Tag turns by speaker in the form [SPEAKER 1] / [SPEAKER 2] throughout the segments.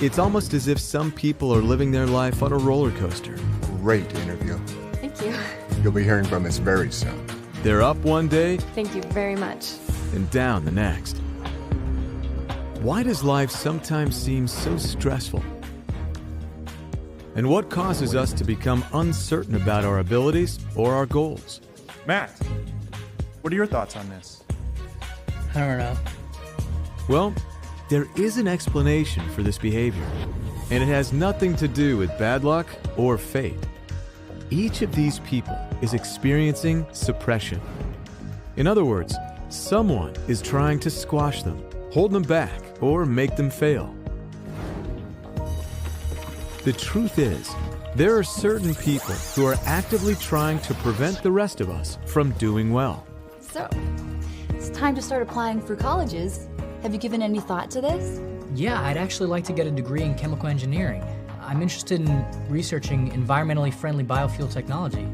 [SPEAKER 1] It's almost as if some people are living their life on a roller coaster.
[SPEAKER 2] Great interview.
[SPEAKER 3] Thank you.
[SPEAKER 2] You'll be hearing from us very soon.
[SPEAKER 1] They're up one day
[SPEAKER 3] Thank you very much.
[SPEAKER 1] and down the next. Why does life sometimes seem so stressful? And what causes us to become uncertain about our abilities or our goals?
[SPEAKER 4] Matt, what are your thoughts on this?
[SPEAKER 5] I don't know.
[SPEAKER 1] Well, there is an explanation for this behavior, and it has nothing to do with bad luck or fate. Each of these people is experiencing suppression. In other words, someone is trying to squash them, hold them back, or make them fail. The truth is, there are certain people who are actively trying to prevent the rest of us from doing well.
[SPEAKER 6] So, it's time to start applying for colleges. Have you given any thought to this?
[SPEAKER 5] Yeah, I'd actually like to get a degree in chemical engineering. I'm interested in researching environmentally friendly biofuel technology.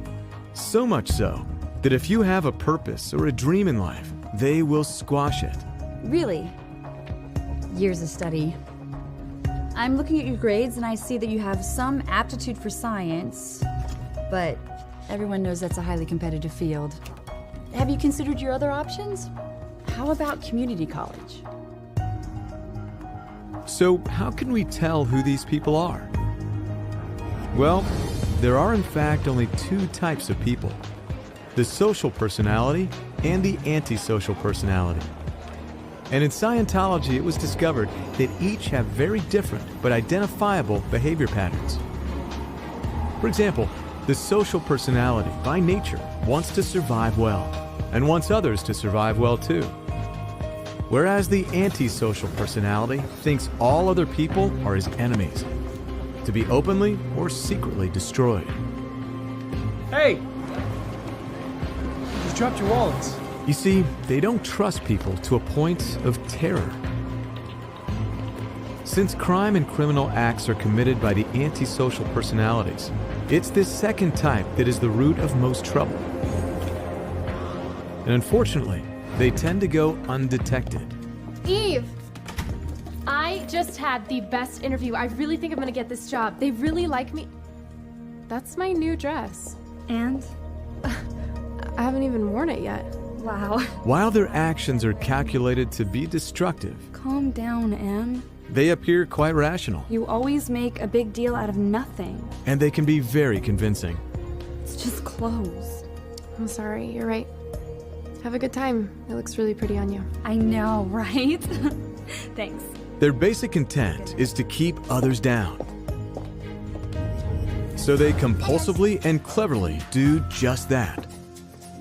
[SPEAKER 1] So much so that if you have a purpose or a dream in life, they will squash it.
[SPEAKER 6] Really? Years of study. I'm looking at your grades and I see that you have some aptitude for science, but everyone knows that's a highly competitive field. Have you considered your other options? How about community college?
[SPEAKER 1] So how can we tell who these people are? Well, there are in fact only two types of people: the social personality and the antisocial personality. And in Scientology, it was discovered that each have very different but identifiable behavior patterns. For example, the social personality, by nature, wants to survive well and wants others to survive well too. Whereas the antisocial personality thinks all other people are his enemies, to be openly or secretly destroyed.
[SPEAKER 7] Hey! You dropped your wallets.
[SPEAKER 1] You see, they don't trust people to a point of terror. Since crime and criminal acts are committed by the antisocial personalities, it's this second type that is the root of most trouble. And unfortunately, they tend to go undetected.
[SPEAKER 3] Eve! I just had the best interview. I really think I'm gonna get this job. They really like me. That's my new dress.
[SPEAKER 6] And?
[SPEAKER 3] I haven't even worn it yet.
[SPEAKER 6] Wow.
[SPEAKER 1] While their actions are calculated to be destructive,
[SPEAKER 6] Calm down, Em.
[SPEAKER 1] they appear quite rational,
[SPEAKER 6] You always make a big deal out of nothing.
[SPEAKER 1] and they can be very convincing.
[SPEAKER 6] It's just clothes.
[SPEAKER 3] I'm sorry, you're right. Have a good time. It looks really pretty on you.
[SPEAKER 6] I know, right? Thanks.
[SPEAKER 1] Their basic intent is to keep others down. So they compulsively and cleverly do just that.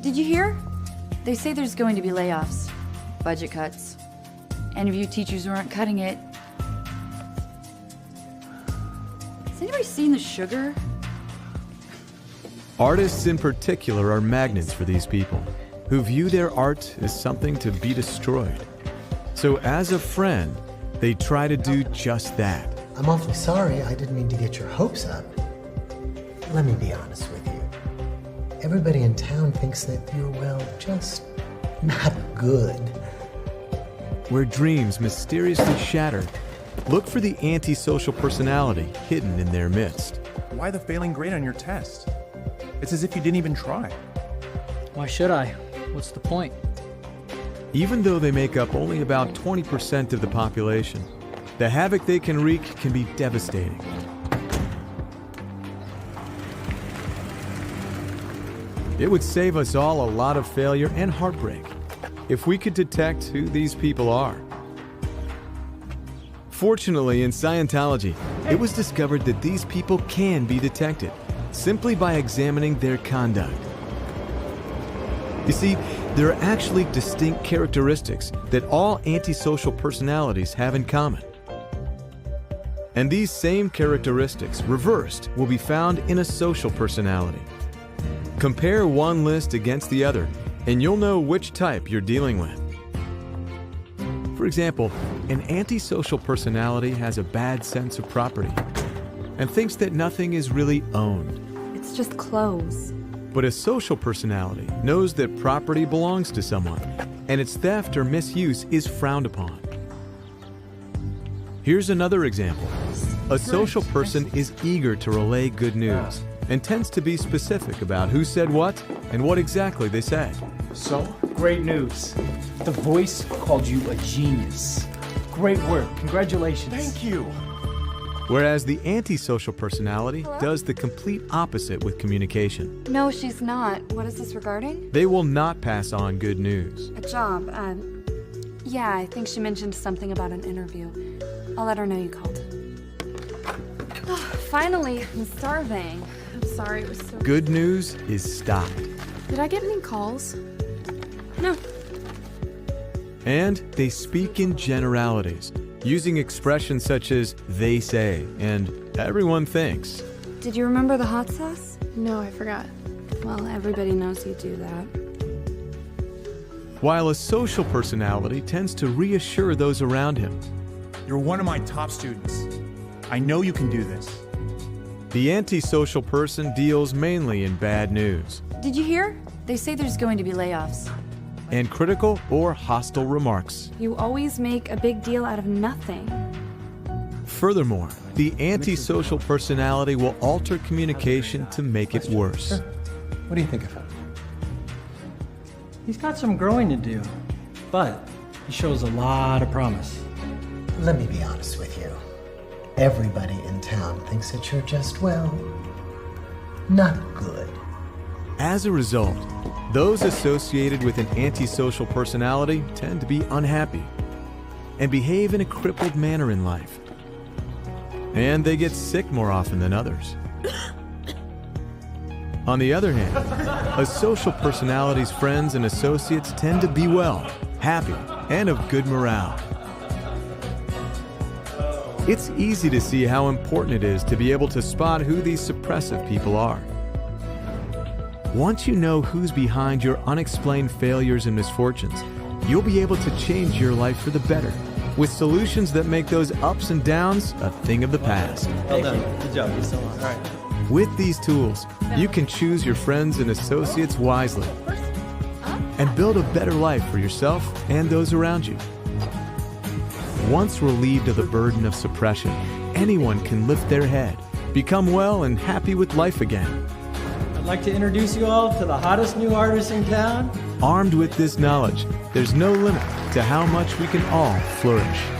[SPEAKER 6] Did you hear? They say there's going to be layoffs, budget cuts. Any of you teachers who aren't cutting it. Has anybody seen the sugar?
[SPEAKER 1] Artists in particular are magnets for these people, who view their art as something to be destroyed. So as a friend, they try to do just that.
[SPEAKER 8] I'm awfully sorry, I didn't mean to get your hopes up. Let me be honest with you. Everybody in town thinks that you're, well, just not good.
[SPEAKER 1] Where dreams mysteriously shatter, look for the antisocial personality hidden in their midst.
[SPEAKER 4] Why the failing grade on your test? It's as if you didn't even try.
[SPEAKER 5] Why should I? What's the point?
[SPEAKER 1] Even though they make up only about 20% of the population, the havoc they can wreak can be devastating. It would save us all a lot of failure and heartbreak if we could detect who these people are. Fortunately, in Scientology, it was discovered that these people can be detected simply by examining their conduct. You see, there are actually distinct characteristics that all antisocial personalities have in common. And these same characteristics, reversed, will be found in a social personality. Compare one list against the other, and you'll know which type you're dealing with. For example, an antisocial personality has a bad sense of property and thinks that nothing is really owned.
[SPEAKER 6] It's just clothes.
[SPEAKER 1] But a social personality knows that property belongs to someone, and its theft or misuse is frowned upon. Here's another example. A social person is eager to relay good news and tends to be specific about who said what and what exactly they said.
[SPEAKER 7] So, great news. The Voice called you a genius. Great work. Congratulations.
[SPEAKER 4] Thank you.
[SPEAKER 1] Whereas the antisocial personality does the complete opposite with communication.
[SPEAKER 9] No, she's not. What is this regarding?
[SPEAKER 1] They will not pass on good news.
[SPEAKER 9] A job. Yeah, I think she mentioned something about an interview. I'll let her know you called. Finally, I'm starving.
[SPEAKER 3] I'm sorry, it was so...
[SPEAKER 1] Good news is stopped.
[SPEAKER 3] Did I get any calls?
[SPEAKER 9] No.
[SPEAKER 1] And they speak in generalities, using expressions such as they say and everyone thinks.
[SPEAKER 9] Did you remember the hot sauce?
[SPEAKER 3] No, I forgot.
[SPEAKER 9] Well, everybody knows you do that.
[SPEAKER 1] While a social personality tends to reassure those around him,
[SPEAKER 4] You're one of my top students. I know you can do this.
[SPEAKER 1] the antisocial person deals mainly in bad news
[SPEAKER 6] Did you hear? They say there's going to be layoffs.
[SPEAKER 1] and critical or hostile remarks.
[SPEAKER 9] You always make a big deal out of nothing.
[SPEAKER 1] Furthermore, the antisocial personality will alter communication to make it worse.
[SPEAKER 8] What do you think of him?
[SPEAKER 7] He's got some growing to do, but he shows a lot of promise.
[SPEAKER 8] Let me be honest with you. Everybody in town thinks that you're just, well, not good.
[SPEAKER 1] As a result, those associated with an antisocial personality tend to be unhappy and behave in a crippled manner in life. And they get sick more often than others. On the other hand, a social personality's friends and associates tend to be well, happy, and of good morale. It's easy to see how important it is to be able to spot who these suppressive people are. Once you know who's behind your unexplained failures and misfortunes, you'll be able to change your life for the better with solutions that make those ups and downs a thing of the past.
[SPEAKER 7] Well done. Good job. You're so on. All right.
[SPEAKER 1] With these tools, you can choose your friends and associates wisely and build a better life for yourself and those around you. Once relieved of the burden of suppression, anyone can lift their head, become well and happy with life again.
[SPEAKER 7] I'd like to introduce you all to the hottest new artist in town.
[SPEAKER 1] Armed with this knowledge, there's no limit to how much we can all flourish.